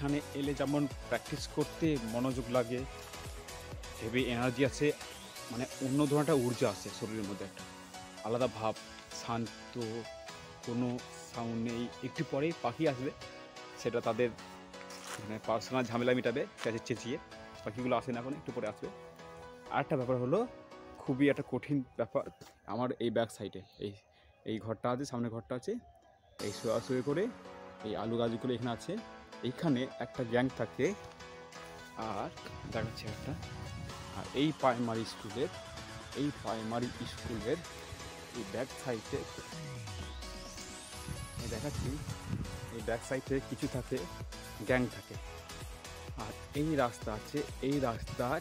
এখানে এলে যেমন প্র্যাকটিস করতে মনোযোগ লাগে, হেভি এনার্জি আছে, মানে অন্য ধরনের একটা ঊর্জা আছে শরীরের মধ্যে, একটা আলাদা ভাব, শান্ত, কোনো সাউন্ড নেই। একটু পরেই পাখি আসবে, সেটা তাদের মানে পার্সোনাল ঝামেলা মেটাবে চেঁচিয়ে। পাখিগুলো আসে না, এখন একটু পরে আসবে। আর একটা ব্যাপার হলো, খুবই একটা কঠিন ব্যাপার আমার এই ব্যাক সাইডে, এই ঘরটা আছে, সামনে ঘরটা আছে, এই শোয়ে করে এই আলু গাছগুলো এখানে আছে। এইখানে একটা গ্যাং থাকে, আর দেখাচ্ছে একটা, আর এই প্রাইমারি স্কুলের এই ব্যাক সাইডে দেখাচ্ছি, এই ব্যাক সাইডে কিছু থাকে, গ্যাং থাকে। আর এই রাস্তা আছে, এই রাস্তার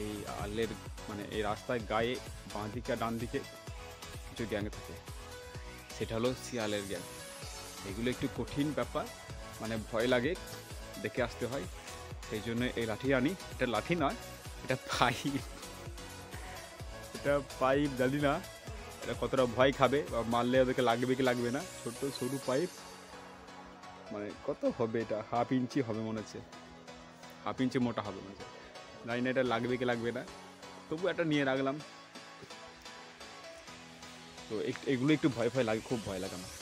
এই আলের মানে এই রাস্তার গায়ে বাঁ দিকে আর ডান দিকে কিছু গ্যাং থাকে, সেটা হলো শিয়ালের গ্যাং। এগুলো একটু কঠিন ব্যাপার, মানে ভয় লাগে, দেখে আসতে হয়। সেই জন্য এই লাঠি আনি। এটা লাঠি নয়, এটা পাইপ। এটা পাইপ, জানি না এটা কতটা ভয় খাবে বা মারলে ওদেরকে লাগবে কি লাগবে না। ছোট সরু পাইপ, মানে কত হবে, এটা হাফ ইঞ্চি হবে মনে হচ্ছে, হাফ ইঞ্চি মোটা হবে মনে হচ্ছে। জানি না এটা লাগবে কি লাগবে না, তবু একটা নিয়ে রাখলাম। তো এগুলো একটু ভয় লাগে, খুব ভয় লাগে আমার।